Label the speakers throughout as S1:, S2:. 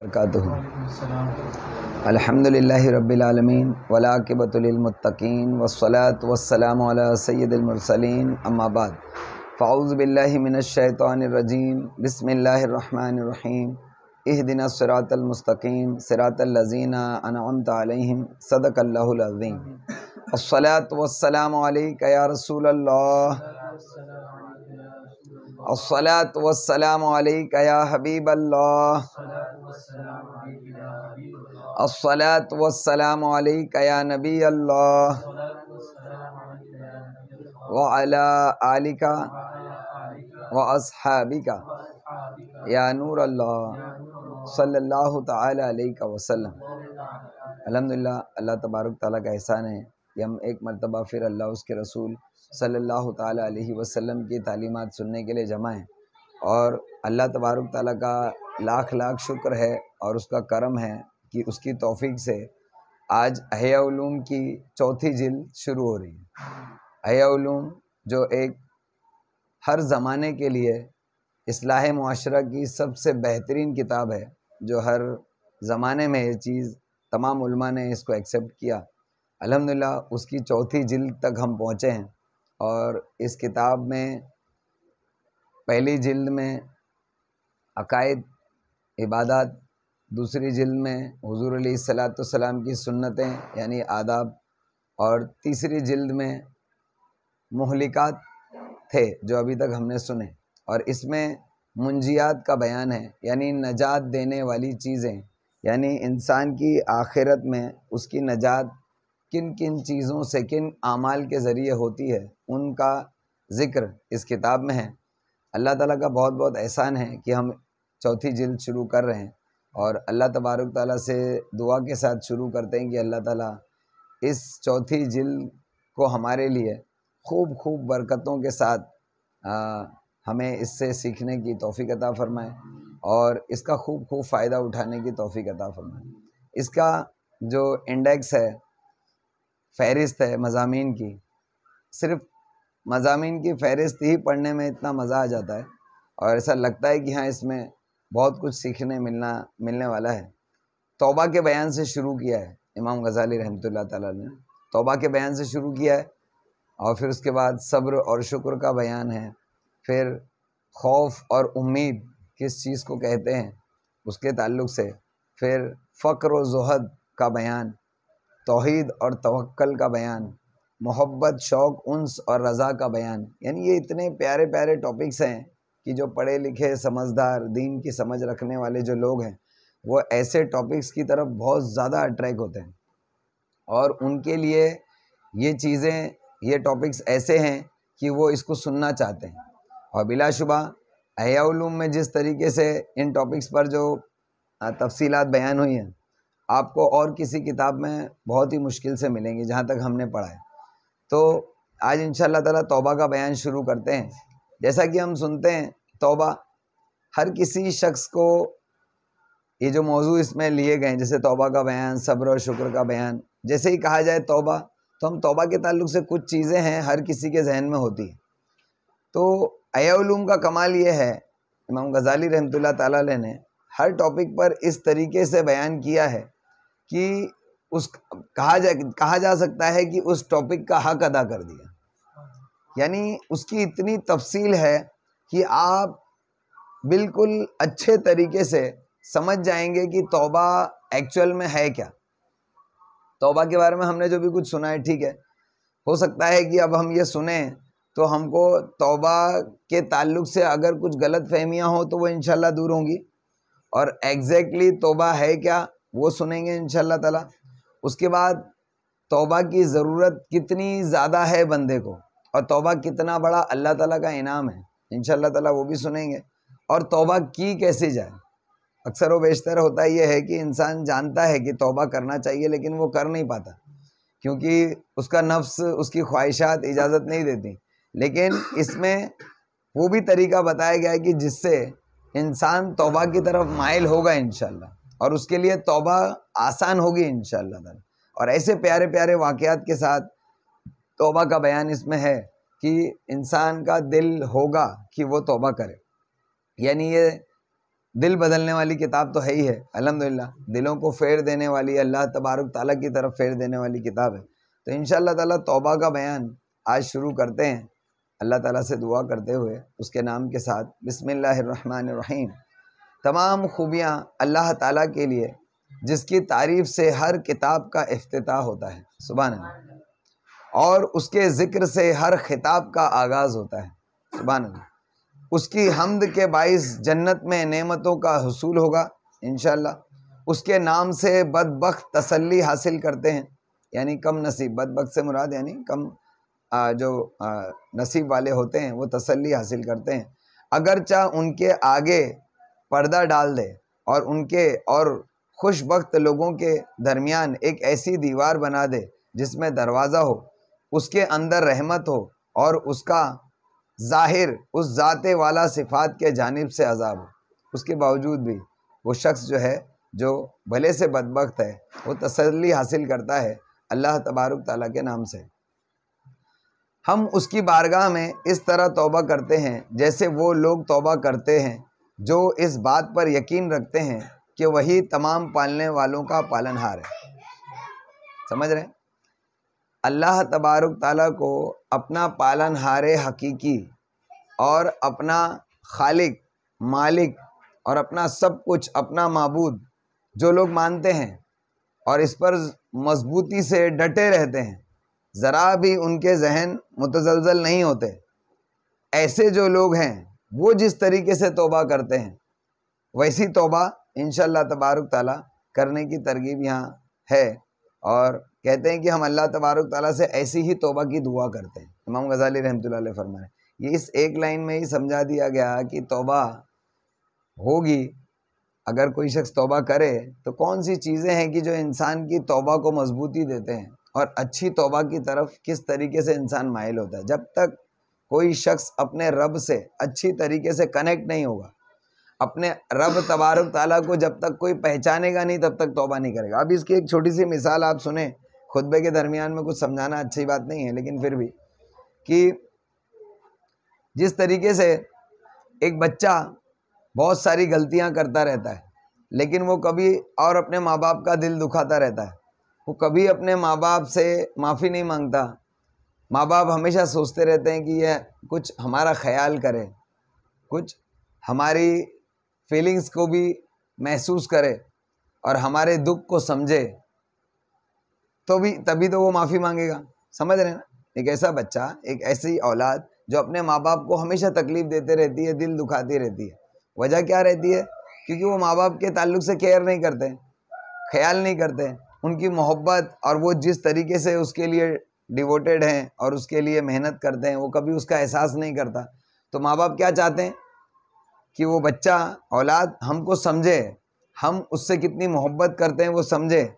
S1: बरकातुहू। अल्हम्दुलिल्लाहि रब्बिल आलमीन वलाकिबतुल लिल मुत्तकीन वस्सलातु वस्सलामु अला सय्यिदिल मुरसलीन अम्मा बाद फ़अऊज़ु बिल्लाहि मिनश शैतानिर रजीम बिस्मिल्लाहिर रहमानिर रहीम इहदिनस सिरातल मुस्तकीम सिरातल लज़ीना अनअमता अलैहिम सदक़ल्लाहुल अज़ीम। अस्सलातु वस्सलामु अलैका या रसूलल्लाह अस्सलातु वस्सलामु अलैका या हबीबल्लाह अस्सलातु वस्सलामु अलैका या नबी अल्लाह व अला आलिका व अस्हाबिका या नूर अल्लाह सल्लल्लाहु तआला अलैका वसल्लम। अल्हम्दुलिल्लाह, अल्लाह तबारक ताला का एहसान है कि हम एक मरतबा फिर अल्लाह उसके रसूल सल्लल्लाहु ताला अलैहि वसल्लम की तालीमात सुनने के लिए जमा हैं और अल्लाह तबारक ताला का लाख लाख शुक्र है और उसका करम है कि उसकी तौफीक से आज अहया उलूम की चौथी जिल्द शुरू हो रही है। अहया उलूम जो एक हर ज़माने के लिए इस्लाह मुआशरा की सबसे बेहतरीन किताब है, जो हर ज़माने में ये चीज़ तमाम उलमा ने इसको एक्सेप्ट किया। अल्हम्दुलिल्लाह उसकी चौथी जिल्द तक हम पहुँचे हैं और इस किताब में पहली जिल्द में अकायद इबादत, दूसरी जिल्द में हुज़ूर अलैहिस्सलातु वस्सलाम की सुन्नतें यानी आदाब और तीसरी जिल्द में मुहलिकात थे जो अभी तक हमने सुने और इसमें मुंजियात का बयान है यानी नजात देने वाली चीज़ें, यानी इंसान की आखिरत में उसकी नजात किन किन चीज़ों से किन आमाल के ज़रिए होती है उनका ज़िक्र इस किताब में है। अल्लाह ताला का बहुत बहुत एहसान है कि हम चौथी जिल्द शुरू कर रहे हैं और अल्लाह तबारक ताला से दुआ के साथ शुरू करते हैं कि अल्लाह ताला इस चौथी जिल्द को हमारे लिए खूब खूब बरकतों के साथ हमें इससे सीखने की तौफीक अता फरमाए और इसका खूब खूब फ़ायदा उठाने की तौफीक अता फरमाए। इसका जो इंडेक्स है, फ़हरिस्त है मज़ामीन की, सिर्फ मज़ामीन की फ़हरिस्त ही पढ़ने में इतना मज़ा आ जाता है और ऐसा लगता है कि हाँ इसमें बहुत कुछ सीखने मिलने वाला है। तौबा के बयान से शुरू किया है इमाम गज़ाली रहमतुल्लाह ताला ने, तौबा के बयान से शुरू किया है और फिर उसके बाद सब्र और शुक्र का बयान है, फिर खौफ और उम्मीद किस चीज़ को कहते हैं उसके ताल्लुक़ से, फिर फ़क्र और ज़ुहद का बयान, तौहीद और तवक्कल का बयान, मोहब्बत, शौक़, उन्स और रज़ा का बयान। यानी ये इतने प्यारे प्यारे टॉपिक्स हैं कि जो पढ़े लिखे समझदार दीन की समझ रखने वाले जो लोग हैं वो ऐसे टॉपिक्स की तरफ बहुत ज़्यादा अट्रैक्ट होते हैं और उनके लिए ये चीज़ें, ये टॉपिक्स ऐसे हैं कि वो इसको सुनना चाहते हैं। और बिलाशुबा अहया उलूम में जिस तरीके से इन टॉपिक्स पर जो तफसीलात बयान हुई हैं आपको और किसी किताब में बहुत ही मुश्किल से मिलेंगी जहाँ तक हमने पढ़ा है। तो आज इंशाअल्लाह ताला तौबा का बयान शुरू करते हैं। जैसा कि हम सुनते हैं तौबा हर किसी शख्स को, ये जो मौजू इसमें लिए गए हैं जैसे तौबा का बयान, सब्र और शुक्र का बयान, जैसे ही कहा जाए तौबा तो हम तौबा के ताल्लुक़ से कुछ चीज़ें हैं हर किसी के जहन में होती हैं। तो अहया उलूम का कमाल ये है, इमाम गज़ाली रहमतुल्लाह ताला अलैह ने हर टॉपिक पर इस तरीके से बयान किया है कि उस कहा जा सकता है कि उस टॉपिक का हक अदा कर दिया। यानी उसकी इतनी तफसील है कि आप बिल्कुल अच्छे तरीके से समझ जाएंगे कि तौबा एक्चुअल में है क्या। तौबा के बारे में हमने जो भी कुछ सुना है ठीक है, हो सकता है कि अब हम ये सुने तो हमको तौबा के ताल्लुक़ से अगर कुछ गलत फहमियाँ हो तो वो इंशाल्लाह दूर होंगी और एग्जैक्टली तौबा है क्या वो सुनेंगे इंशाल्लाह ताला। उसके बाद तौबा की ज़रूरत कितनी ज़्यादा है बंदे को और तौबा कितना बड़ा अल्लाह ताला का इनाम है इंशाल्लाह ताला वो भी सुनेंगे। और तौबा की कैसे जाए, अक्सर व बेशतर होता ये है कि इंसान जानता है कि तौबा करना चाहिए लेकिन वो कर नहीं पाता क्योंकि उसका नफ्स, उसकी ख्वाहिशात इजाज़त नहीं देती। लेकिन इसमें वो भी तरीका बताया गया है कि जिससे इंसान तौबा की तरफ माइल होगा इंशाल्लाह और उसके लिए तौबा आसान होगी इंशाल्लाह। और ऐसे प्यारे प्यारे वाक़यात के साथ तौबा का बयान इसमें है कि इंसान का दिल होगा कि वो तौबा करे। यानी ये दिल बदलने वाली किताब तो है ही है, अल्हम्दुलिल्लाह। दिलों को फेर देने वाली, अल्लाह तबारक ताला की तरफ फेर देने वाली किताब है। तो इंशाअल्लाह ताला तौबा का बयान आज शुरू करते हैं, अल्लाह ताला से दुआ करते हुए उसके नाम के साथ। बिस्मिल्लाहिर्रहमानिर्रहीम। तमाम खूबियाँ अल्लाह ताला के लिए जिसकी तारीफ़ से हर किताब का इफ्तिताह होता है, सुभान अल्लाह, और उसके ज़िक्र से हर खिताब का आगाज़ होता है, सुभान अल्लाह। उसकी हम्द के बाइस जन्नत में नेमतों का हुसूल होगा इंशाअल्लाह। उसके नाम से बदबख्त तसल्ली हासिल करते हैं, यानी कम नसीब, बदबख्त से मुराद यानी कम जो नसीब वाले होते हैं वो तसल्ली हासिल करते हैं। अगरचा उनके आगे पर्दा डाल दे और उनके और खुशबख्त लोगों के दरमियान एक ऐसी दीवार बना दे जिसमें दरवाज़ा हो, उसके अंदर रहमत हो और उसका ज़ाहिर उस ज़ाते वाला सिफ़ात के जानिब से अज़ाब हो, उसके बावजूद भी वो शख्स जो है, जो भले से बदबख्त है, वो तसल्ली हासिल करता है अल्लाह तबारक ताला के नाम से। हम उसकी बारगाह में इस तरह तौबा करते हैं जैसे वो लोग तौबा करते हैं जो इस बात पर यकीन रखते हैं कि वही तमाम पालने वालों का पालनहार है। समझ रहे हैं? अल्लाह तबारक ताला को अपना पालनहार हकीकी और अपना खालिक, मालिक और अपना सब कुछ, अपना माबूद जो लोग मानते हैं और इस पर मजबूती से डटे रहते हैं, ज़रा भी उनके जहन मुतज़लज़ल नहीं होते, ऐसे जो लोग हैं वो जिस तरीके से तौबा करते हैं वैसी तौबा इंशाअल्लाह तबारक ताला करने की तरगीब यहाँ है। और कहते हैं कि हम अल्लाह तबारक ताला से ऐसी ही तौबा की दुआ करते हैं। इमाम गज़ाली रहमतुल्लाह अलैह फरमाए, ये इस एक लाइन में ही समझा दिया गया कि तौबा होगी, अगर कोई शख्स तौबा करे तो कौन सी चीज़ें हैं कि जो इंसान की तौबा को मजबूती देते हैं और अच्छी तौबा की तरफ किस तरीके से इंसान माइल होता है। जब तक कोई शख्स अपने रब से अच्छी तरीके से कनेक्ट नहीं होगा, अपने रब तबारक ताला को जब तक कोई पहचानेगा नहीं, तब तक तौबा नहीं करेगा। अब इसकी एक छोटी सी मिसाल आप सुने, खुतबे के दरमियान में कुछ समझाना अच्छी बात नहीं है, लेकिन फिर भी, कि जिस तरीके से एक बच्चा बहुत सारी गलतियां करता रहता है, लेकिन वो कभी और अपने माँ बाप का दिल दुखाता रहता है, वो कभी अपने माँ बाप से माफ़ी नहीं मांगता। माँ बाप हमेशा सोचते रहते हैं कि यह कुछ हमारा ख्याल करे, कुछ हमारी फीलिंग्स को भी महसूस करे और हमारे दुख को समझे, तो भी तभी तो वो माफ़ी मांगेगा। समझ रहे हैं ना? एक ऐसा बच्चा, एक ऐसी औलाद जो अपने माँ बाप को हमेशा तकलीफ़ देते रहती है, दिल दुखाती रहती है, वजह क्या रहती है? क्योंकि वो माँ बाप के ताल्लुक़ से केयर नहीं करते, ख्याल नहीं करते, उनकी मोहब्बत और वो जिस तरीके से उसके लिए डिवोटेड हैं और उसके लिए मेहनत करते हैं, वो कभी उसका एहसास नहीं करता। तो माँ बाप क्या चाहते हैं कि वो बच्चा, औलाद हमको समझे, हम उससे कितनी मोहब्बत करते हैं वो समझे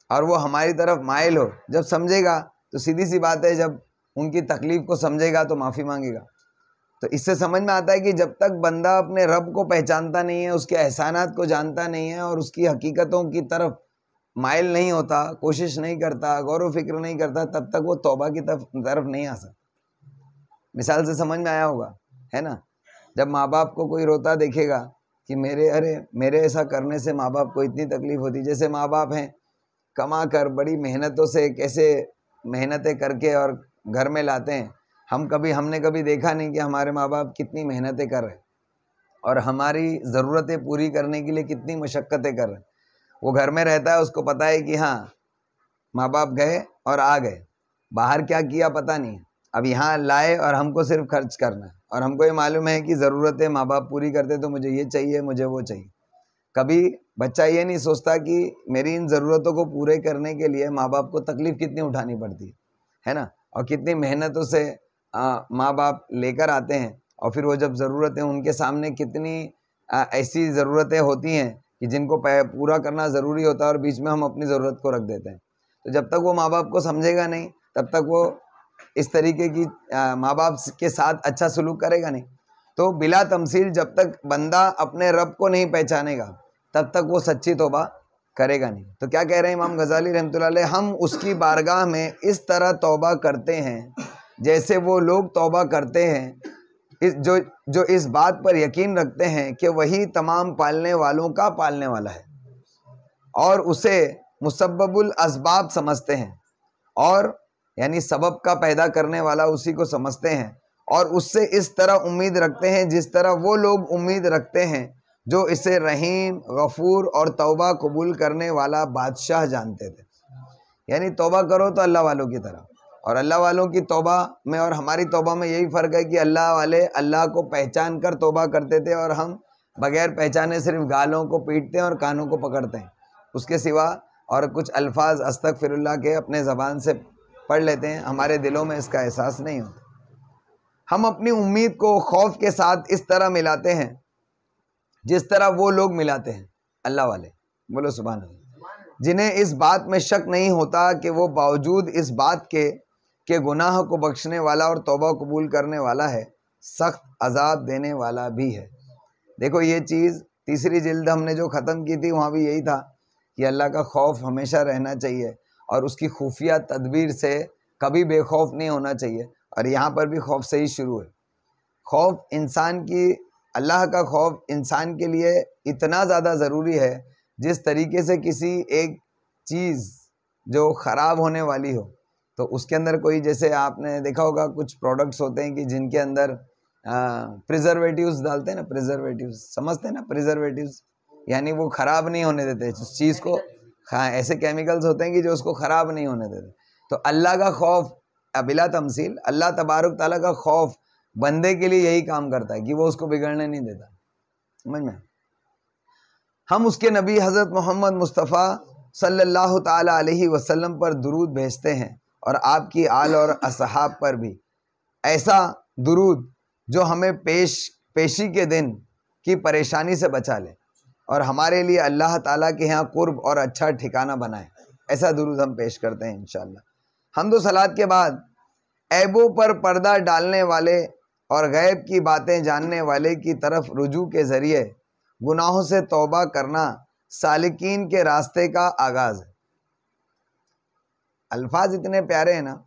S1: और वो हमारी तरफ माइल हो। जब समझेगा तो सीधी सी बात है, जब उनकी तकलीफ़ को समझेगा तो माफ़ी मांगेगा। तो इससे समझ में आता है कि जब तक बंदा अपने रब को पहचानता नहीं है, उसके एहसानात को जानता नहीं है और उसकी हकीकतों की तरफ माइल नहीं होता, कोशिश नहीं करता, गौर व फिक्र नहीं करता, तब तक वो तौबा की तरफ नहीं आ सकता। मिसाल से समझ में आया होगा, है ना? जब माँ बाप को कोई रोता देखेगा कि मेरे ऐसा करने से माँ बाप को इतनी तकलीफ़ होती, जैसे माँ बाप हैं कमा कर बड़ी मेहनतों से कैसे मेहनतें करके और घर में लाते हैं, हमने कभी देखा नहीं कि हमारे माँ बाप कितनी मेहनतें कर रहे हैं और हमारी ज़रूरतें पूरी करने के लिए कितनी मशक्क़तें कर रहे हैं। वो घर में रहता है, उसको पता है कि हाँ माँ बाप गए और आ गए, बाहर क्या किया पता नहीं, अब यहाँ लाए और हमको सिर्फ खर्च करना है और हमको ये मालूम है कि ज़रूरतें माँ बाप पूरी करते तो मुझे ये चाहिए, मुझे वो चाहिए। कभी बच्चा ये नहीं सोचता कि मेरी इन ज़रूरतों को पूरे करने के लिए माँ बाप को तकलीफ़ कितनी उठानी पड़ती है ना, और कितनी मेहनतों से माँ बाप लेकर आते हैं और फिर वो जब ज़रूरतें उनके सामने कितनी ऐसी ज़रूरतें होती हैं कि जिनको पूरा करना ज़रूरी होता है और बीच में हम अपनी ज़रूरत को रख देते हैं। तो जब तक वो माँ बाप को समझेगा नहीं, तब तक वो इस तरीके की माँ बाप के साथ अच्छा सलूक करेगा नहीं। तो बिला तमसील जब तक बंदा अपने रब को नहीं पहचानेगा, तब तक वो सच्ची तौबा करेगा नहीं। तो क्या कह रहे हैं इमाम गज़ाली रहमतुल्लाह अलैह, हम उसकी बारगाह में इस तरह तौबा करते हैं जैसे वो लोग तौबा करते हैं जो इस बात पर यकीन रखते हैं कि वही तमाम पालने वालों का पालने वाला है और उसे मुसब्बबुल असबाब समझते हैं, और यानी सबब का पैदा करने वाला उसी को समझते हैं, और उससे इस तरह उम्मीद रखते हैं जिस तरह वो लोग उम्मीद रखते हैं जो इसे रहीम, गफूर और तौबा कबूल करने वाला बादशाह जानते थे। यानी तौबा करो तो अल्लाह वालों की तरह, और अल्लाह वालों की तौबा में और हमारी तौबा में यही फ़र्क है कि अल्लाह वाले अल्लाह को पहचान कर तौबा करते थे और हम बगैर पहचाने सिर्फ गालों को पीटते हैं और कानों को पकड़ते हैं, उसके सिवा और कुछ अल्फाज अस्तगफिरुल्लाह के अपने ज़बान से पढ़ लेते हैं, हमारे दिलों में इसका एहसास नहीं होता। हम अपनी उम्मीद को खौफ के साथ इस तरह मिलाते हैं जिस तरह वो लोग मिलाते हैं, अल्लाह वाले, बोलो सुभान अल्लाह, जिन्हें इस बात में शक नहीं होता कि वो बावजूद इस बात के गुनाह को बख्शने वाला और तौबा कबूल करने वाला है, सख्त अजाब देने वाला भी है। देखो ये चीज़ तीसरी जिल्द हमने जो ख़त्म की थी वहाँ भी यही था कि अल्लाह का खौफ हमेशा रहना चाहिए और उसकी खुफिया तदबीर से कभी बेखौफ नहीं होना चाहिए, और यहाँ पर भी खौफ से ही शुरू है। खौफ इंसान की, अल्लाह का खौफ इंसान के लिए इतना ज़्यादा ज़रूरी है जिस तरीके से किसी एक चीज़ जो ख़राब होने वाली हो तो उसके अंदर कोई, जैसे आपने देखा होगा कुछ प्रोडक्ट्स होते हैं कि जिनके अंदर प्रिजर्वेटिव्स डालते हैं ना, प्रिजर्वेटिव्स समझते हैं ना, प्रिजर्वेटिव्स यानी वो ख़राब नहीं होने देते उस चीज़ को। हाँ, ऐसे केमिकल्स होते हैं कि जो उसको ख़राब नहीं होने देते। तो अल्लाह का खौफ बिला तमसील, अल्लाह तबारक ताला का खौफ बंदे के लिए यही काम करता है कि वो उसको बिगड़ने नहीं देता। समझ में? हम उसके नबी हज़रत मोहम्मद मुस्तफ़ा सल्लल्लाहु ताला अलैहि वसल्लम पर दुरूद भेजते हैं और आपकी आल और असहाब पर भी ऐसा दुरूद जो हमें पेशी के दिन की परेशानी से बचा ले और हमारे लिए अल्लाह ताला के यहाँ कुर्ब और अच्छा ठिकाना बनाए। ऐसा दुरूद हम पेश करते हैं इंशाअल्लाह। हम्दो सलात के बाद ऐबों पर पर्दा डालने वाले और गैब की बातें जानने वाले की तरफ रुजू के ज़रिए गुनाहों से तौबा करना सालिकीन के रास्ते का आगाज़ है। अल्फाज इतने प्यारे हैं ना,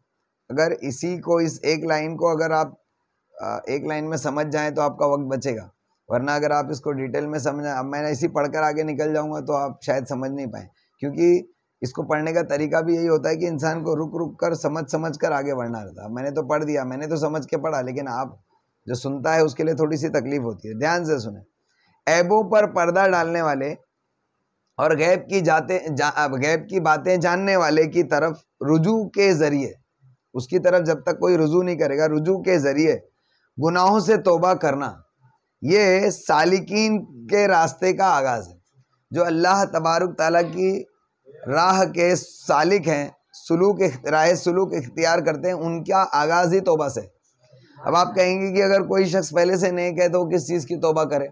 S1: अगर इसी को, इस एक लाइन को अगर आप एक लाइन में समझ जाएं तो आपका वक्त बचेगा, वरना अगर आप इसको डिटेल में समझ, अब मैंने इसी पढ़कर आगे निकल जाऊंगा तो आप शायद समझ नहीं पाए, क्योंकि इसको पढ़ने का तरीका भी यही होता है कि इंसान को रुक रुक कर समझ कर आगे बढ़ना रहता है। मैंने तो पढ़ दिया, मैंने तो समझ के पढ़ा, लेकिन आप जो सुनता है उसके लिए थोड़ी सी तकलीफ होती है। ध्यान से सुने। ऐबों पर पर्दा डालने वाले और गैब की बातें जानने वाले की तरफ रुजू के ज़रिए, उसकी तरफ जब तक कोई रुजू नहीं करेगा, रुजू के ज़रिए गुनाहों से तौबा करना, ये सालिकीन के रास्ते का आगाज़ है। जो अल्लाह तबारक ताला की राह के सालिक हैं, राह सुलूक इख्तियार करते हैं, उनका आगाज़ ही तौबा से। अब आप कहेंगे कि अगर कोई शख्स पहले से नेक है तो वो किस चीज़ की तौबा करे?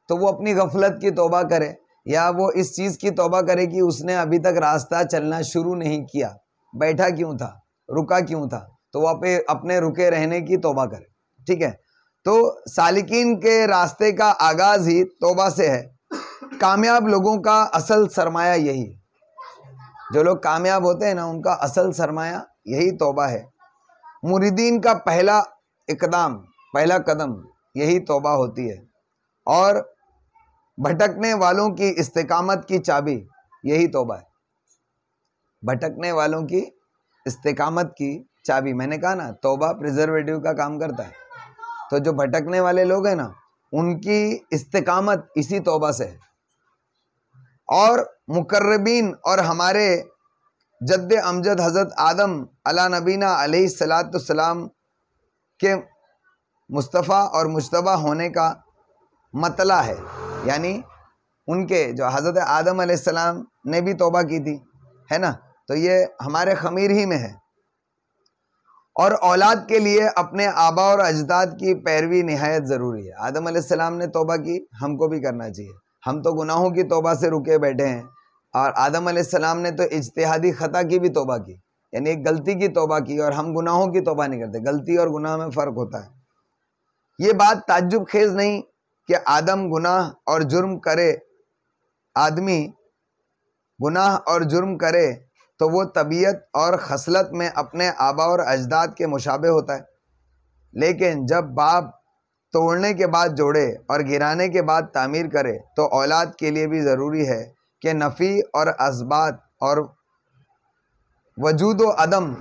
S1: तो वो अपनी गफलत की तौबा करे, या वो इस चीज़ की तौबा करे कि उसने अभी तक रास्ता चलना शुरू नहीं किया, बैठा क्यों था, रुका क्यों था, तो वो अपने रुके रहने की तौबा करे। ठीक है, तो सालिकीन के रास्ते का आगाज़ ही तौबा से है। कामयाब लोगों का असल सरमाया यही है, जो लोग कामयाब होते हैं ना, उनका असल सरमाया यही तौबा है। मुरीदीन का पहला कदम यही तौबा होती है, और भटकने वालों की इस्तिकामत की चाबी यही तौबा है। भटकने वालों की इस्तिकामत की चाबी, मैंने कहा ना, तौबा प्रिजर्वेटिव का काम करता है। तो जो भटकने वाले लोग हैं ना, उनकी इस्तिकामत इसी तौबा से है। और मुकर्रबीन और हमारे जद्द अमजद हज़रत आदम अला नबीना अलैहिस्सलाम के मुस्तफ़ा और मुज्तबा होने का मतला है, यानी उनके जो हज़रत आदम अलैहिस्सलाम ने भी तौबा की थी, है ना, तो ये हमारे खमीर ही में है। और औलाद के लिए अपने आबा और अजदाद की पैरवी निहायत ज़रूरी है। आदम अलैहिस्सलाम ने तौबा की, हमको भी करना चाहिए। हम तो गुनाहों की तौबा से रुके बैठे हैं, और आदम अलैहिस्सलाम ने तो इज्तिहादी ख़ता की भी तौबा की, यानी एक गलती की तौबा की, और हम गुनाहों की तौबा नहीं करते। गलती और गुनाह में फ़र्क होता है। ये बात ताज्जुब खेज़ नहीं कि आदमी गुनाह और जुर्म करे तो वो तबीयत और खसलत में अपने आबा और अजदाद के मुशाबे होता है, लेकिन जब बाप तोड़ने के बाद जोड़े और गिराने के बाद तामीर करे, तो औलाद के लिए भी ज़रूरी है कि नफ़ी और असबात और वजूद व अदम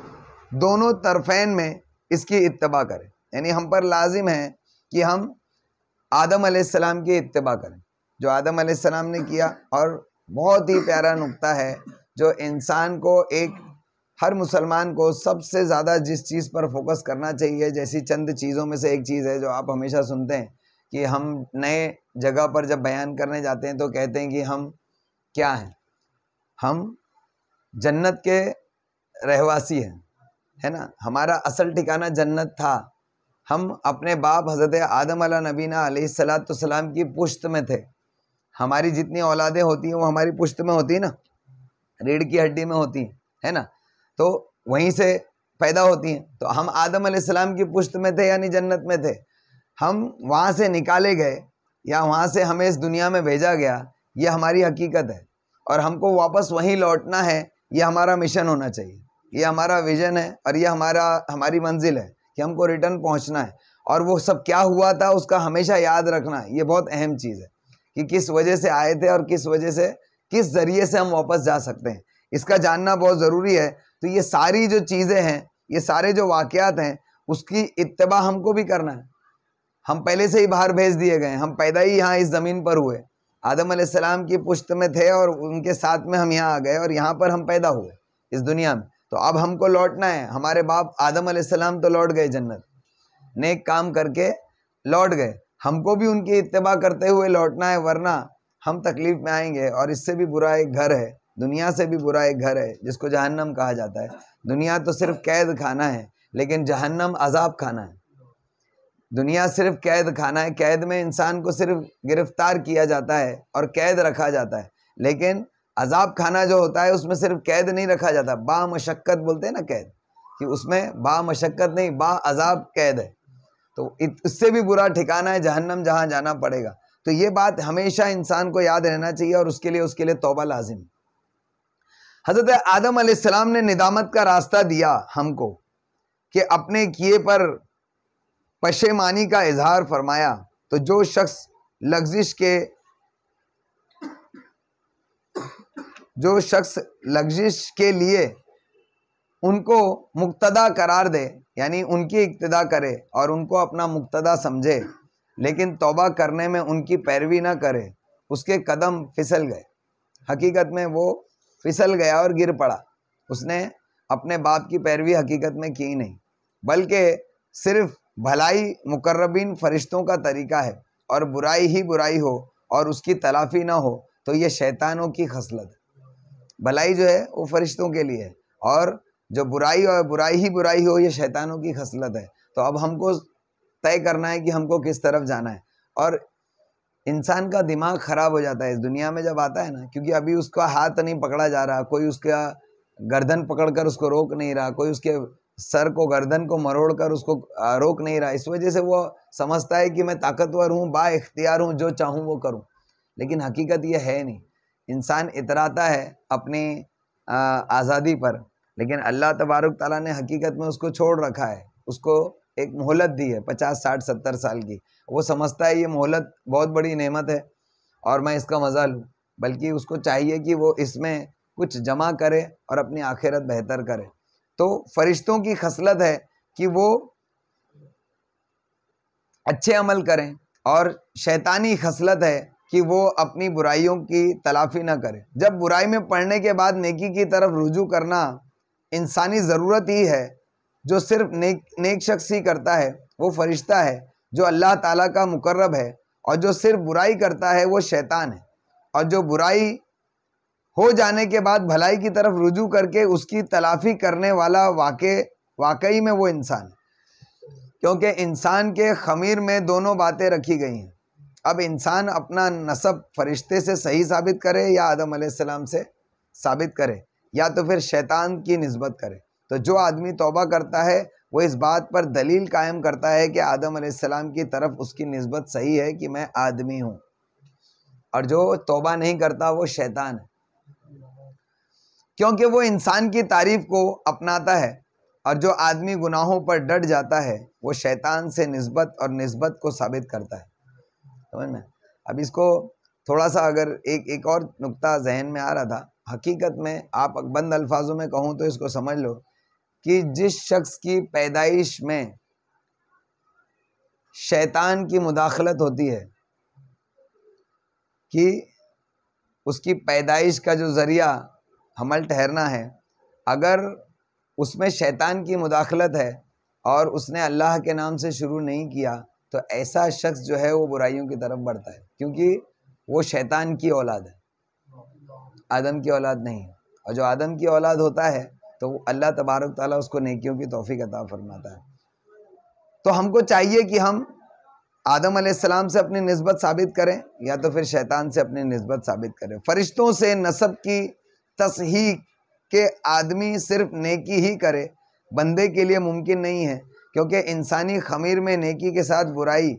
S1: दोनों तरफ़ैन में इसकी इत्तबा करें। यानी हम पर लाजिम है कि हम आदम अलैहिस्सलाम की इत्तबा करें, जो आदम अलैहिस्सलाम ने किया। और बहुत ही प्यारा नुक्ता है जो इंसान को, एक हर मुसलमान को सबसे ज़्यादा जिस चीज़ पर फोकस करना चाहिए, जैसी चंद चीज़ों में से एक चीज़ है जो आप हमेशा सुनते हैं कि हम नए जगह पर जब बयान करने जाते हैं तो कहते हैं कि हम क्या हैं, हम जन्नत के रहवासी हैं, है ना, हमारा असल ठिकाना जन्नत था। हम अपने बाप हज़रत आदम अला नबीना अलैहिस्सलाम की पुश्त में थे। हमारी जितनी औलादें होती हैं वो हमारी पुश्त में होती है ना, रीढ़ की हड्डी में होती है ना, तो वहीं से पैदा होती हैं। तो हम आदम अलैहिस्सलाम की पुश्त में थे, यानी जन्नत में थे। हम वहाँ से निकाले गए या वहाँ से हमें इस दुनिया में भेजा गया, ये हमारी हकीकत है। और हमको वापस वहीं लौटना है, ये हमारा मिशन होना चाहिए, ये हमारा विज़न है और ये हमारी मंजिल है कि हमको रिटर्न पहुँचना है। और वो सब क्या हुआ था उसका हमेशा याद रखना, ये बहुत अहम चीज़ है कि किस वजह से आए थे और किस वजह से, किस ज़रिए से हम वापस जा सकते हैं, इसका जानना बहुत ज़रूरी है। तो ये सारी जो चीज़ें हैं, ये सारे जो वाक़यात हैं, उसकी इत्तबा हमको भी करना है। हम पहले से ही बाहर भेज दिए गए, हम पैदा ही यहाँ इस ज़मीन पर हुए, आदम अलैहिस्सलाम की पुश्त में थे और उनके साथ में हम यहाँ आ गए और यहाँ पर हम पैदा हुए इस दुनिया में। तो अब हमको लौटना है। हमारे बाप आदम अलैहिस्सलाम तो लौट गए जन्नत, नेक काम करके लौट गए, हमको भी उनकी इत्तबा करते हुए लौटना है, वरना हम तकलीफ़ में आएंगे। और इससे भी बुरा एक घर है, दुनिया से भी बुरा एक घर है जिसको जहन्नम कहा जाता है। दुनिया तो सिर्फ कैद खाना है, लेकिन जहन्नम अजाब खाना है। दुनिया सिर्फ कैद खाना है, कैद में इंसान को सिर्फ गिरफ्तार किया जाता है और कैद रखा जाता है, लेकिन अजाब खाना जो होता है उसमें सिर्फ कैद नहीं रखा जाता, बामशक्कत बोलते हैं ना कैद, कि उसमें बामशक्कत नहीं, बाअज़ाब कैद है। तो इससे भी बुरा ठिकाना है जहन्नम, जहाँ जाना पड़ेगा। तो ये बात हमेशा इंसान को याद रहना चाहिए और उसके लिए तौबा लाजिम। हज़रत आदम अलैहिस्सलाम ने निदामत का रास्ता दिया हमको कि अपने किए पर पशेमानी का इजहार फरमाया। तो जो शख्स लग़्ज़िश के लिए उनको मुक्तदा करार दे, यानी उनकी इक्तदा करे और उनको अपना मुक्तदा समझे, लेकिन तौबा करने में उनकी पैरवी ना करे, उसके कदम फिसल गए। हकीकत में वो फिसल गया और गिर पड़ा। उसने अपने बाप की पैरवी हकीकत में की नहीं, बल्कि सिर्फ भलाई मुकर्रबीन फरिश्तों का तरीका है, और बुराई ही बुराई हो और उसकी तलाफ़ी ना हो तो ये शैतानों की खसलत है। भलाई जो है वो फरिश्तों के लिए है, और जो बुराई और बुराई ही बुराई हो ये शैतानों की खसलत है। तो अब हमको तय करना है कि हमको किस तरफ जाना है। और इंसान का दिमाग ख़राब हो जाता है इस दुनिया में जब आता है ना, क्योंकि अभी उसका हाथ नहीं पकड़ा जा रहा, कोई उसका गर्दन पकड़कर उसको रोक नहीं रहा, कोई उसके सर को, गर्दन को मरोड़कर उसको रोक नहीं रहा। इस वजह से वो समझता है कि मैं ताकतवर हूँ, बाइख्तियार हूँ, जो चाहूँ वो करूँ। लेकिन हकीकत ये है नहीं। इंसान इतराता है अपनी आज़ादी पर, लेकिन अल्लाह तबारक ताला ने हकीकत में उसको छोड़ रखा है, उसको एक मोहलत दी है 50, 60, 70 साल की। वो समझता है ये मोहलत बहुत बड़ी नेमत है और मैं इसका मज़ा लूँ, बल्कि उसको चाहिए कि वो इसमें कुछ जमा करे और अपनी आखिरत बेहतर करे। तो फरिश्तों की खसलत है कि वो अच्छे अमल करें, और शैतानी खसलत है कि वो अपनी बुराइयों की तलाफ़ी ना करें। जब बुराई में पड़ने के बाद नेकी की तरफ रुजू करना इंसानी ज़रूरत ही है, जो सिर्फ नेक शख्स ही करता है वो फरिश्ता है जो अल्लाह ताला का मुकर्रब है, और जो सिर्फ बुराई करता है वो शैतान है। और जो बुराई हो जाने के बाद भलाई की तरफ रुजू करके उसकी तलाफ़ी करने वाला वाकई में वो इंसान है, क्योंकि इंसान के ख़मीर में दोनों बातें रखी गई हैं। अब इंसान अपना नसब फरिश्ते से सही साबित करे या आदम अलैहिस्सलाम से साबित करे, या तो फिर शैतान की निस्बत करे। तो जो आदमी तौबा करता है वो इस बात पर दलील कायम करता है कि आदम अलैहिस्सलाम की तरफ उसकी निस्बत सही है कि मैं आदमी हूँ, और जो तौबा नहीं करता वो शैतान है, क्योंकि वो इंसान की तारीफ को अपनाता है और जो आदमी गुनाहों पर डट जाता है वो शैतान से निस्बत और निस्बत को साबित करता है। समझ में? अब इसको थोड़ा सा अगर एक और नुक्ता जहन में आ रहा था, हकीकत में आप बंद अल्फाजों में कहूँ तो इसको समझ लो कि जिस शख्स की पैदाइश में शैतान की मुदाखलत होती है, कि उसकी पैदाइश का जो ज़रिया हमल ठहरना है, अगर उसमें शैतान की मुदाखलत है और उसने अल्लाह के नाम से शुरू नहीं किया, तो ऐसा शख्स जो है वो बुराइयों की तरफ बढ़ता है, क्योंकि वो शैतान की औलाद है, आदम की औलाद नहीं है। और जो आदम की औलाद होता है तो अल्लाह तबारक ताला उसको नेकियों की तौफीक अता फरमाता है। तो हमको चाहिए कि हम आदम अलैहिस्सलाम से अपनी निस्बत साबित करें या तो फिर शैतान से अपनी निस्बत साबित करें। फरिश्तों से नस्ब की तस्हीह के आदमी सिर्फ नेकी ही करे बंदे के लिए मुमकिन नहीं है, क्योंकि इंसानी खमीर में नेकी के साथ बुराई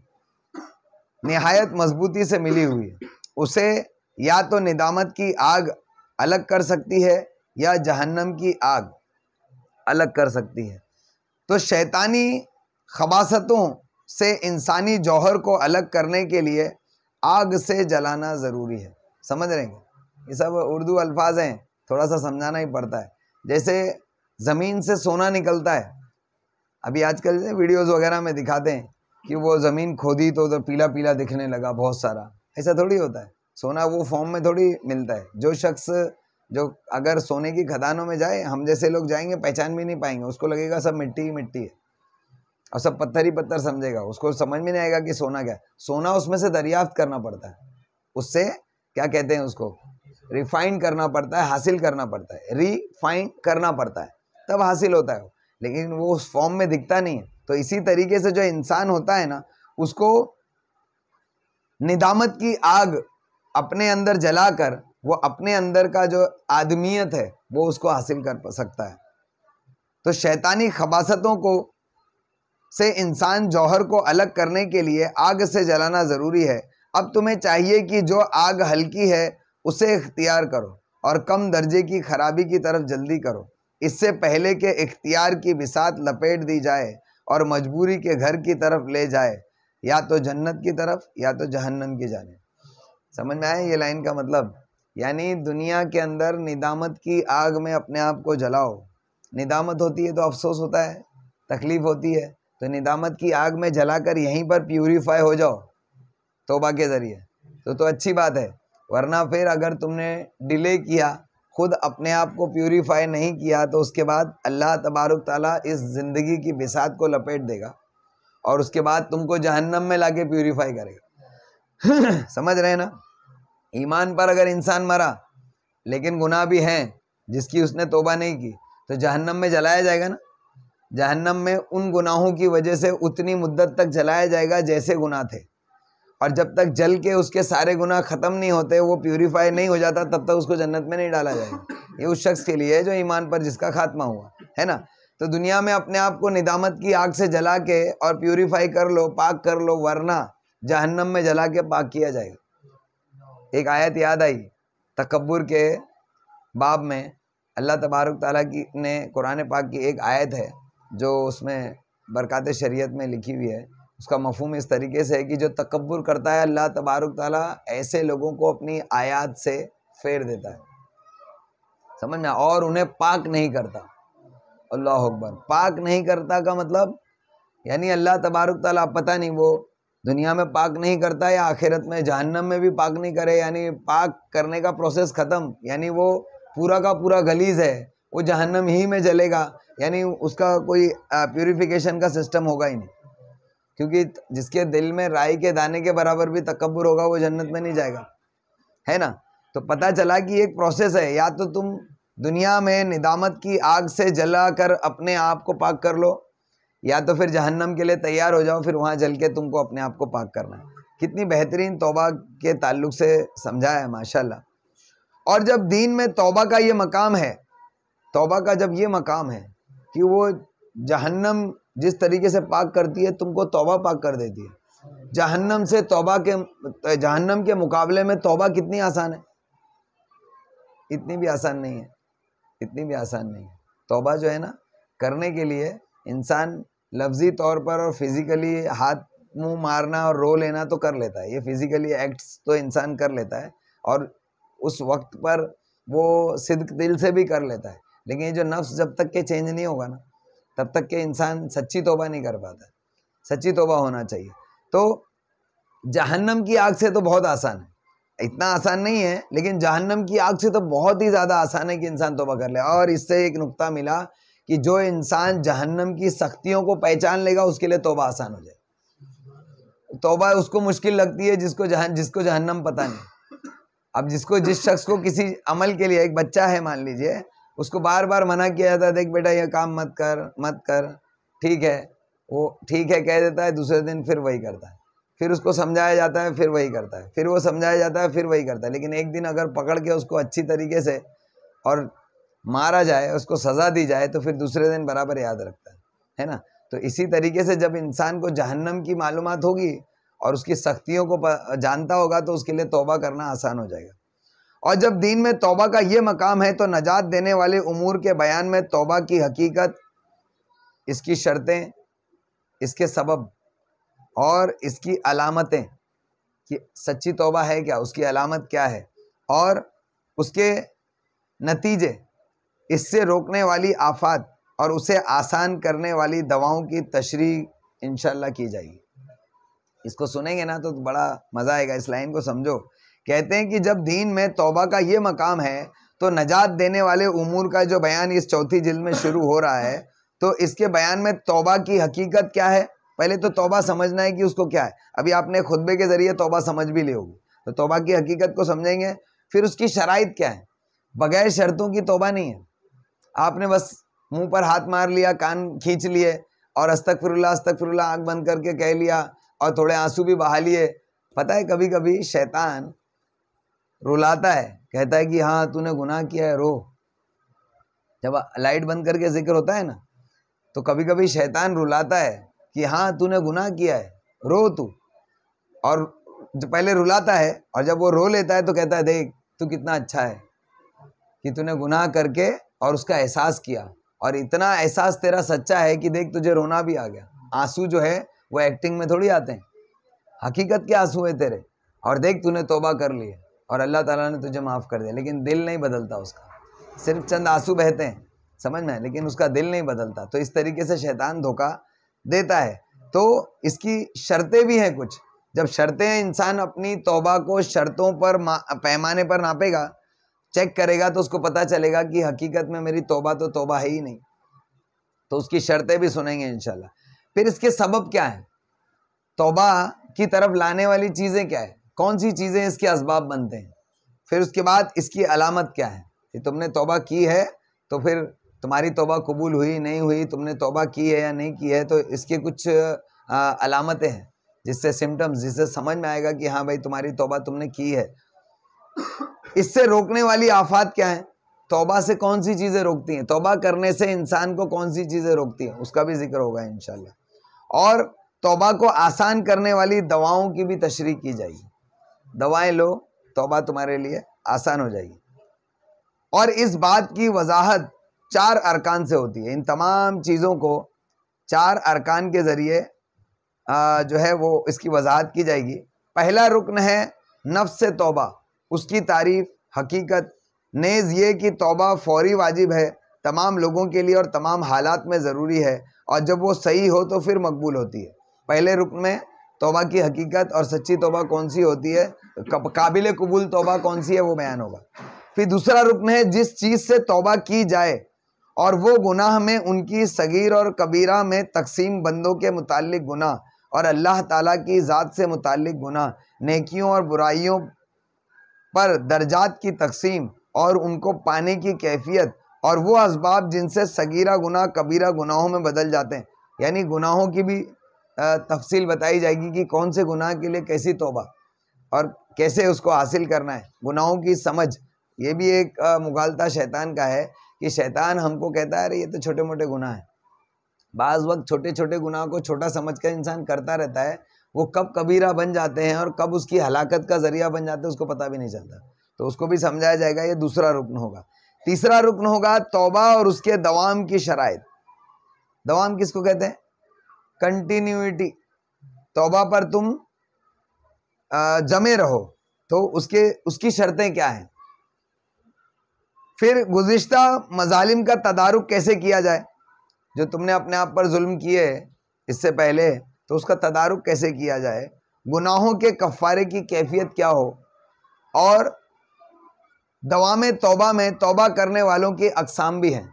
S1: निहायत मजबूती से मिली हुई है। उसे या तो निदामत की आग अलग कर सकती है या जहन्नम की आग अलग कर सकती है। तो शैतानी खबासतों से इंसानी जौहर को अलग करने के लिए आग से जलाना ज़रूरी है। समझ रहे हैं? ये सब उर्दू अल्फाज हैं, थोड़ा सा समझाना ही पड़ता है। जैसे ज़मीन से सोना निकलता है, अभी आजकल से वीडियोज़ वगैरह में दिखाते हैं कि वो ज़मीन खोदी तो उधर पीला पीला दिखने लगा बहुत सारा। ऐसा थोड़ी होता है, सोना वो फॉर्म में थोड़ी मिलता है। जो शख्स जो अगर सोने की खदानों में जाए, हम जैसे लोग जाएंगे पहचान भी नहीं पाएंगे, उसको लगेगा सब मिट्टी ही मिट्टी है और सब पत्थर ही पत्थर समझेगा, उसको समझ में नहीं आएगा कि सोना क्या है। सोना उसमें से दरियाफ्त करना पड़ता है, उससे क्या कहते हैं, उसको रिफाइंड करना पड़ता है, हासिल करना पड़ता है, रिफाइंड करना पड़ता है, तब हासिल होता है, लेकिन वो उस फॉर्म में दिखता नहीं है। तो इसी तरीके से जो इंसान होता है ना, उसको निदामत की आग अपने अंदर जलाकर वो अपने अंदर का जो आदमियत है वो उसको हासिल कर सकता है। तो शैतानी खबासतों को से इंसान जौहर को अलग करने के लिए आग से जलाना ज़रूरी है। अब तुम्हें चाहिए कि जो आग हल्की है उसे इख्तियार करो और कम दर्जे की खराबी की तरफ जल्दी करो, इससे पहले कि इख्तियार की बिसात लपेट दी जाए और मजबूरी के घर की तरफ ले जाए, या तो जन्नत की तरफ या तो जहन्नम की जानिब। समझ में आया ये लाइन का मतलब? यानी दुनिया के अंदर निदामत की आग में अपने आप को जलाओ। निदामत होती है तो अफसोस होता है, तकलीफ होती है, तो निदामत की आग में जलाकर यहीं पर प्यूरीफाई हो जाओ तौबा के ज़रिए, तो अच्छी बात है। वरना फिर अगर तुमने डिले किया, खुद अपने आप को प्यूरीफाई नहीं किया, तो उसके बाद अल्लाह तबारक ताला इस ज़िंदगी की बिसात को लपेट देगा और उसके बाद तुमको जहन्नम में लाके प्यूरीफाई करेगा। समझ रहे हैं ना? ईमान पर अगर इंसान मरा लेकिन गुनाह भी हैं जिसकी उसने तौबा नहीं की, तो जहन्नम में जलाया जाएगा ना। जहन्नम में उन गुनाहों की वजह से उतनी मुद्दत तक जलाया जाएगा जैसे गुनाह थे, और जब तक जल के उसके सारे गुनाह ख़त्म नहीं होते, वो प्यूरीफाई नहीं हो जाता, तब तक उसको जन्नत में नहीं डाला जाएगा। ये उस शख्स के लिए है जो ईमान पर जिसका खात्मा हुआ है ना। तो दुनिया में अपने आप को निदामत की आग से जला के और प्यूरीफाई कर लो, पाक कर लो, वरना जहन्नम में जला के पाक किया जाएगा। एक आयत याद आई तकब्बुर के बाब में, अल्लाह तबारक ताला की ने कुरान पाक की एक आयत है जो उसमें बरक़ात शरीयत में लिखी हुई है। उसका मफ़हूम इस तरीके से है कि जो तकब्बुर करता है, अल्लाह तबारक ताला ऐसे लोगों को अपनी आयत से फेर देता है, समझ में, और उन्हें पाक नहीं करता। अल्लाह अकबर। पाक नहीं करता का मतलब यानी अल्लाह तबारक ताला पता नहीं वो दुनिया में पाक नहीं करता या आखिरत में जहन्नम में भी पाक नहीं करे, यानी पाक करने का प्रोसेस ख़त्म, यानी वो पूरा का पूरा गलीज़ है, वो जहन्नम ही में जलेगा, यानी उसका कोई प्यूरिफिकेशन का सिस्टम होगा ही नहीं। क्योंकि जिसके दिल में राई के दाने के बराबर भी तकब्बुर होगा वो जन्नत में नहीं जाएगा, है ना। तो पता चला कि एक प्रोसेस है, या तो तुम दुनिया में निदामत की आग से जला कर अपने आप को पाक कर लो, या तो फिर जहन्नम के लिए तैयार हो जाओ, फिर वहाँ जल के तुमको अपने आप को पाक करना है। कितनी बेहतरीन तौबा के ताल्लुक से समझाया है माशाल्लाह। और जब दीन में तौबा का ये मकाम है, तौबा का जब ये मकाम है कि वो जहन्नम जिस तरीके से पाक करती है, तुमको तौबा पाक कर देती है। जहन्नम से तौबा के जहन्नम के मुकाबले में तौबा कितनी आसान है, इतनी भी आसान नहीं है, इतनी भी आसान नहीं है। तौबा जो है ना, करने के लिए इंसान लफ्जी तौर पर और फिजिकली हाथ मुंह मारना और रो लेना तो कर लेता है, ये फिजिकली एक्ट्स तो इंसान कर लेता है और उस वक्त पर वो सिद्क दिल से भी कर लेता है। लेकिन ये जो नफ्स जब तक के चेंज नहीं होगा ना, तब तक के इंसान सच्ची तौबा नहीं कर पाता। सच्ची तौबा होना चाहिए। तो जहन्नम की आग से तो बहुत आसान है, इतना आसान नहीं है, लेकिन जहन्नम की आग से तो बहुत ही ज़्यादा आसान है कि इंसान तौबा कर ले। और इससे एक नुक्ता मिला कि जो इंसान जहन्नम की सख्तियों को पहचान लेगा उसके लिए तौबा आसान हो जाए। तौबा उसको मुश्किल लगती है जिसको जहन्नम पता नहीं। अब जिस शख्स को किसी अमल के लिए, एक बच्चा है मान लीजिए, उसको बार बार मना किया जाता है, देख बेटा ये काम मत कर, ठीक है, वो ठीक है कह देता है, दूसरे दिन फिर वही करता है। फिर उसको समझाया जाता है, फिर वही करता है, फिर वो समझाया जाता है, फिर वही करता है। लेकिन एक दिन अगर पकड़ के उसको अच्छी तरीके से और मारा जाए, उसको सज़ा दी जाए, तो फिर दूसरे दिन बराबर याद रखता है ना। तो इसी तरीके से जब इंसान को जहन्नम की मालूमात होगी और उसकी सख्तियों को जानता होगा तो उसके लिए तौबा करना आसान हो जाएगा। और जब दीन में तौबा का ये मकाम है तो नजात देने वाले उमूर के बयान में तौबा की हकीकत, इसकी शर्तें, इसके सबब और इसकी अलामतें कि सच्ची तौबा है क्या, उसकी अलामत क्या है, और उसके नतीजे, इससे रोकने वाली आफात और उसे आसान करने वाली दवाओं की तशरीह इंशाअल्लाह की जाएगी। इसको सुनेंगे ना तो बड़ा मज़ा आएगा। इस लाइन को समझो। कहते हैं कि जब दीन में तौबा का ये मकाम है तो नजात देने वाले उमूर का जो बयान इस चौथी जिल्द में शुरू हो रहा है, तो इसके बयान में तौबा की हकीकत क्या है। पहले तो तौबा समझना है कि उसको क्या है। अभी आपने खुतबे के ज़रिए तौबा समझ भी ली होगी, तो तौबा की हकीकत को समझेंगे। फिर उसकी शराइत क्या है। बगैर शर्तों की तौबा नहीं है। आपने बस मुंह पर हाथ मार लिया, कान खींच लिए और अस्तगफिरुल्लाह आँख बंद करके कह लिया और थोड़े आंसू भी बहा लिए। पता है कभी कभी शैतान रुलाता है, कहता है कि हाँ तूने गुनाह किया है, रो। जब लाइट बंद करके जिक्र होता है ना, तो कभी कभी शैतान रुलाता है कि हाँ तूने गुनाह किया है, रो तू। और जो पहले रुलाता है और जब वो रो लेता है तो कहता है देख तू कितना अच्छा है कि तूने गुनाह करके और उसका एहसास किया, और इतना एहसास तेरा सच्चा है कि देख तुझे रोना भी आ गया। आंसू जो है वो एक्टिंग में थोड़ी आते हैं, हकीकत के आंसू है तेरे, और देख तूने तौबा कर ली है और अल्लाह ताला ने तुझे माफ़ कर दिया। लेकिन दिल नहीं बदलता उसका, सिर्फ चंद आंसू बहते हैं, समझ में, लेकिन उसका दिल नहीं बदलता। तो इस तरीके से शैतान धोखा देता है। तो इसकी शर्तें भी हैं कुछ। जब शर्तें हैं, इंसान अपनी तौबा को शर्तों पर पैमाने पर नापेगा, चेक करेगा, तो उसको पता चलेगा कि हकीकत में मेरी तौबा तो तौबा है ही नहीं। तो उसकी शर्तें भी सुनेंगे इंशाल्लाह। फिर इसके सबब क्या है, तौबा की तरफ लाने वाली चीज़ें क्या है, कौन सी चीज़ें इसके असबाब बनते हैं। फिर उसके बाद इसकी अलामत क्या है कि तुमने तौबा की है तो फिर तुम्हारी तौबा कबूल हुई नहीं हुई, तुमने तौबा की है या नहीं की है, तो इसके कुछ अलामतें हैं जिससे सिम्टम्स, जिससे समझ में आएगा कि हाँ भाई तुम्हारी तौबा तुमने की है। इससे रोकने वाली आफात क्या है, तौबा से कौन सी चीज़ें रोकती हैं, तौबा करने से इंसान को कौन सी चीज़ें रोकती हैं, उसका भी जिक्र होगा इंशाल्लाह। और तौबा को आसान करने वाली दवाओं की भी तशरीह की जाएगी। दवाएं लो, तौबा तुम्हारे लिए आसान हो जाएगी। और इस बात की वजाहत 4 अरकान से होती है। इन तमाम चीज़ों को 4 अरकान के ज़रिए जो है वो इसकी वजाहत की जाएगी। पहला रुकन है नफ्स से तौबा, उसकी तारीफ़, हकीकत, नेज़ ये कि तौबा फ़ौरी वाजिब है, तमाम लोगों के लिए और तमाम हालात में ज़रूरी है, और जब वो सही हो तो फिर मकबूल होती है। पहले रुकन में तौबा की हकीकत और सच्ची तौबा कौन सी होती है, काबिल कबूल तौबा कौन सी है, वो बयान होगा। फिर दूसरा रुकन है जिस चीज़ से तौबा की जाए और वो गुनाह में उनकी सगीर और कबीरा में तकसीम, बंदों के मुताल्लिक गुनाह और अल्लाह ताला की ज़ात से मुताल्लिक गुनाह, नेकियों और बुराइयों पर दर्जात की तकसीम और उनको पाने की कैफियत, और वो असबाब जिनसे सगीरा गुनाह कबीरा गुनाहों में बदल जाते हैं। यानी गुनाहों की भी तफसील बताई जाएगी कि कौन से गुनाह के लिए कैसी तौबा और कैसे उसको हासिल करना है। गुनाहों की समझ, ये भी एक मुगालता शैतान का है कि शैतान हमको कहता है अरे ये तो छोटे मोटे गुनाह हैं। बाज़ वक्त छोटे छोटे गुनाह को छोटा समझकर इंसान करता रहता है, वो कब कबीरा बन जाते हैं और कब उसकी हलाकत का ज़रिया बन जाते हैं उसको पता भी नहीं चलता। तो उसको भी समझाया जाएगा। ये दूसरा रुकन होगा। तीसरा रुकन होगा तौबा और उसके दवाम की शराइत। दवाम किसको कहते हैं? कंटिन्यूटी। तौबा पर तुम जमे रहो, तो उसकी शर्तें क्या हैं? फिर गुज़िश्ता मजालिम का तदारुक कैसे किया जाए? जो तुमने अपने आप पर जुल्म किए इससे पहले, तो उसका तदारुक कैसे किया जाए? गुनाहों के कफ़ारे की कैफियत क्या हो? और दवाम तौबा में तौबा करने वालों की अक़साम भी हैं,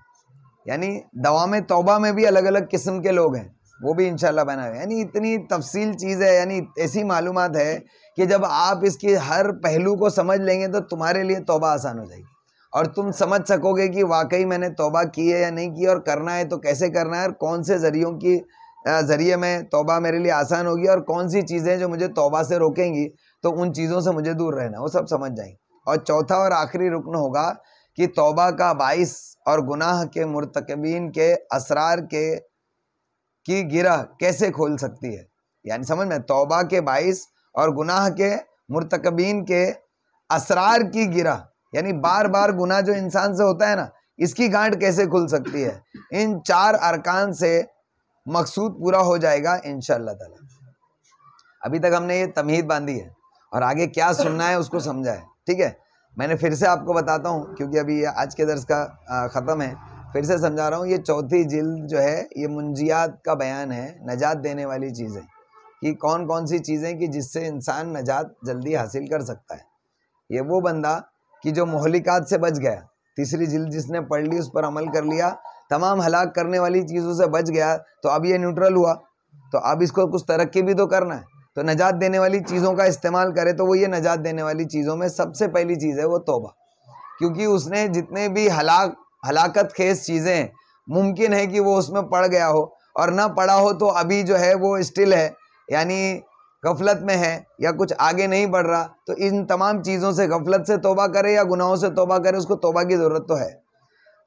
S1: यानी दवाम तौबा में भी अलग अलग किस्म के लोग हैं, वो भी इंशाल्लाह बनाए। यानी इतनी तफसील चीज़ है, यानी ऐसी मालूमात है कि जब आप इसकी हर पहलू को समझ लेंगे तो तुम्हारे लिए तौबा आसान हो जाएगी और तुम समझ सकोगे कि वाकई मैंने तौबा की है या नहीं की, और करना है तो कैसे करना है, और कौन से ज़रियों की ज़रिए में तौबा मेरे लिए आसान होगी, और कौन सी चीज़ें जो मुझे तौबा से रोकेंगी, तो उन चीज़ों से मुझे दूर रहना, वो सब समझ जाएंगे। और चौथा और आखिरी रुकन होगा कि तौबा का बाइस और गुनाह के मुर्तकबीन के असरार की गिरह कैसे खोल सकती है। यानी समझ में, तौबा के बाइस और गुनाह के मुर्तकबीन के असरार की गिरह, यानी बार बार गुनाह जो इंसान से होता है ना, इसकी गांठ कैसे खुल सकती है। इन 4 अरकान से मकसूद पूरा हो जाएगा इंशाअल्लाह ताला। अभी तक हमने ये तमहीद बांधी है और आगे क्या सुनना है उसको समझा है, ठीक है। मैंने फिर से आपको बताता हूँ, क्योंकि अभी ये आज के दर्स का ख़त्म है, फिर से समझा रहा हूँ। ये चौथी जिल्द जो है ये मुंजियात का बयान है, नजात देने वाली चीज़ें, कि कौन कौन सी चीज़ें कि जिससे इंसान नजात जल्दी हासिल कर सकता है। ये वो बंदा कि जो मुहलिकात से बच गया, तीसरी जिल्द जिसने पढ़ ली, उस पर अमल कर लिया, तमाम हलाक करने वाली चीज़ों से बच गया, तो अब ये न्यूट्रल हुआ, तो अब इसको कुछ तरक्की भी तो करना है, तो नजात देने वाली चीज़ों का इस्तेमाल करे। तो वो ये नजात देने वाली चीज़ों में सबसे पहली चीज़ है वो तौबा, क्योंकि उसने जितने भी हलाकत खेज चीज़ें मुमकिन है कि वो उसमें पड़ गया हो, और ना पड़ा हो तो अभी जो है वो स्टिल है, यानी गफलत में है या कुछ आगे नहीं बढ़ रहा, तो इन तमाम चीज़ों से, गफलत से तौबा करे या गुनाहों से तौबा करे, उसको तौबा की ज़रूरत तो है।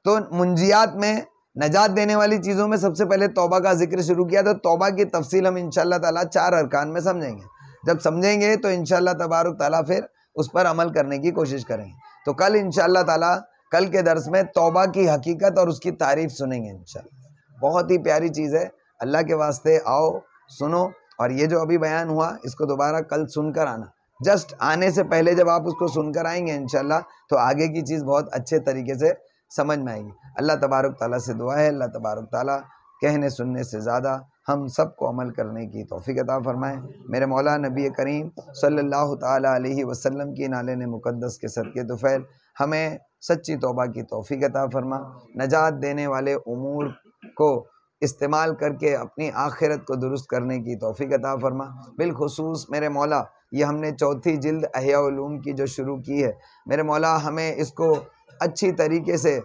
S1: तो मुंजियात में नजात देने वाली चीज़ों में सबसे पहले तौबा का जिक्र शुरू किया। तो तौबा की तफसील हम इंशाअल्लाह ताला 4 अरकान में समझेंगे। जब समझेंगे तो इंशाअल्लाह तबारुक ताला फिर उस पर अमल करने की कोशिश करेंगे। तो कल इंशाअल्लाह ताला, कल के दर्स में तौबा की हकीकत और उसकी तारीफ़ सुनेंगे इंशाअल्लाह। बहुत ही प्यारी चीज़ है, अल्लाह के वास्ते आओ सुनो, और ये जो अभी बयान हुआ इसको दोबारा कल सुनकर आना। जस्ट आने से पहले जब आप उसको सुनकर आएंगे इंशाअल्लाह, तो आगे की चीज़ बहुत अच्छे तरीके से समझ में आएगी। अल्लाह तबारुक ताला से दुआ है, अल्लाह तबारुक ताला कहने सुनने से ज़्यादा हम सबको अमल करने की तौफीक अता फरमाए। मेरे मौला नबी करीम सल्लल्लाहु ताला अलैहि वसल्लम की नाले ने मुक़द्दस के सदक़े तुफ़ैल हमें सच्ची तौबा की तौफीक अता फरमा। नजात देने वाले उमूर को इस्तेमाल करके अपनी आखिरत को दुरुस्त करने की तौफीक अता फरमा। बिलखुसूस मेरे मौला, ये हमने चौथी जिल्द अहया उलूम की जो शुरू की है, मेरे मौला हमें इसको अच्छी तरीके से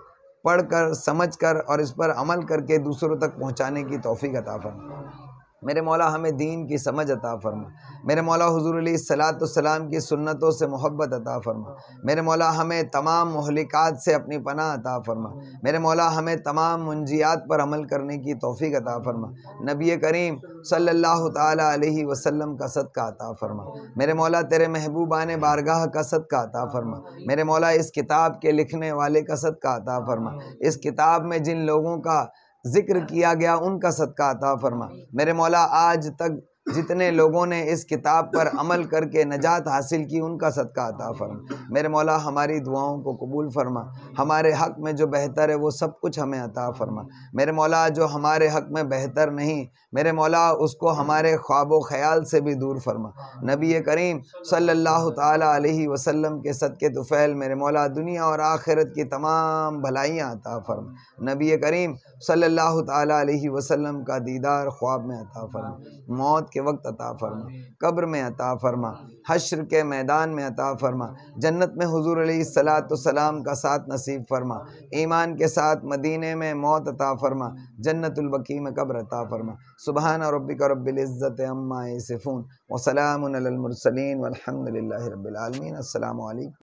S1: पढ़कर, समझकर और इस पर अमल करके दूसरों तक पहुँचाने की तौफीक अता फरमा। मेरे मौला हमें दीन की समझ अता फरमा। मेरे मौला हुज़ूर अलैहिस्सलाम की सुन्नतों से मोहब्बत अता फरमा। मेरे मौला हमें तमाम मुहलिकात से अपनी पनाह अता फरमा। मेरे मौला हमें तमाम मुंजियात पर अमल करने की तौफीक अता फरमा। नबी करीम सल्लल्लाहु ताला अलैहि वसल्लम का सदका अता फरमा। मेरे मौला तेरे महबूबान बारगाह का सदका अता फरमा। मेरे मौला इस किताब के लिखने वाले का सदका अता फरमा। इस किताब में जिन लोगों का जिक्र किया गया उनका सदका अता फरमा। मेरे मौला आज तक जितने लोगों ने इस किताब पर अमल करके नजात हासिल की उनका सदका अता फरमा। मेरे मौला हमारी दुआओं को कबूल फरमा। हमारे हक़ में जो बेहतर है वो सब कुछ हमें अता फरमा। मेरे मौला जो हमारे हक़ में बेहतर नहीं, मेरे मौला उसको हमारे ख्वाब व ख़याल से भी दूर फरमा। नबी करीम सल्लल्लाहु ताला अलैहि वसल्लम के सदक़े तुफ़ैल मेरे मौला दुनिया और आखिरत की तमाम भलाइयाँ अता फरमा। नबी करीम सल्लल्लाहु ताला अलैहि वसल्लम का दीदार ख्वाब में अता फरमा। मौत के वक्त अता फरमा, कब्र में अता फरमा, हश्र के मैदान में अता फरमा। जन्नत में हुजूर अलैहिस्सलाम का साथ नसीब फरमा। ईमान के साथ मदीने में मौत अता फरमा। जन्नतुल बकी में कब्र अता फरमा। सुबहान रब्बिका रब्बिल इज़्ज़ति अम्मा यसिफून व सलामुन अलल मुरसलीन वल्हम्दुलिल्लाहि रब्बिल आलमीन। अस्सलामु अलैकुम।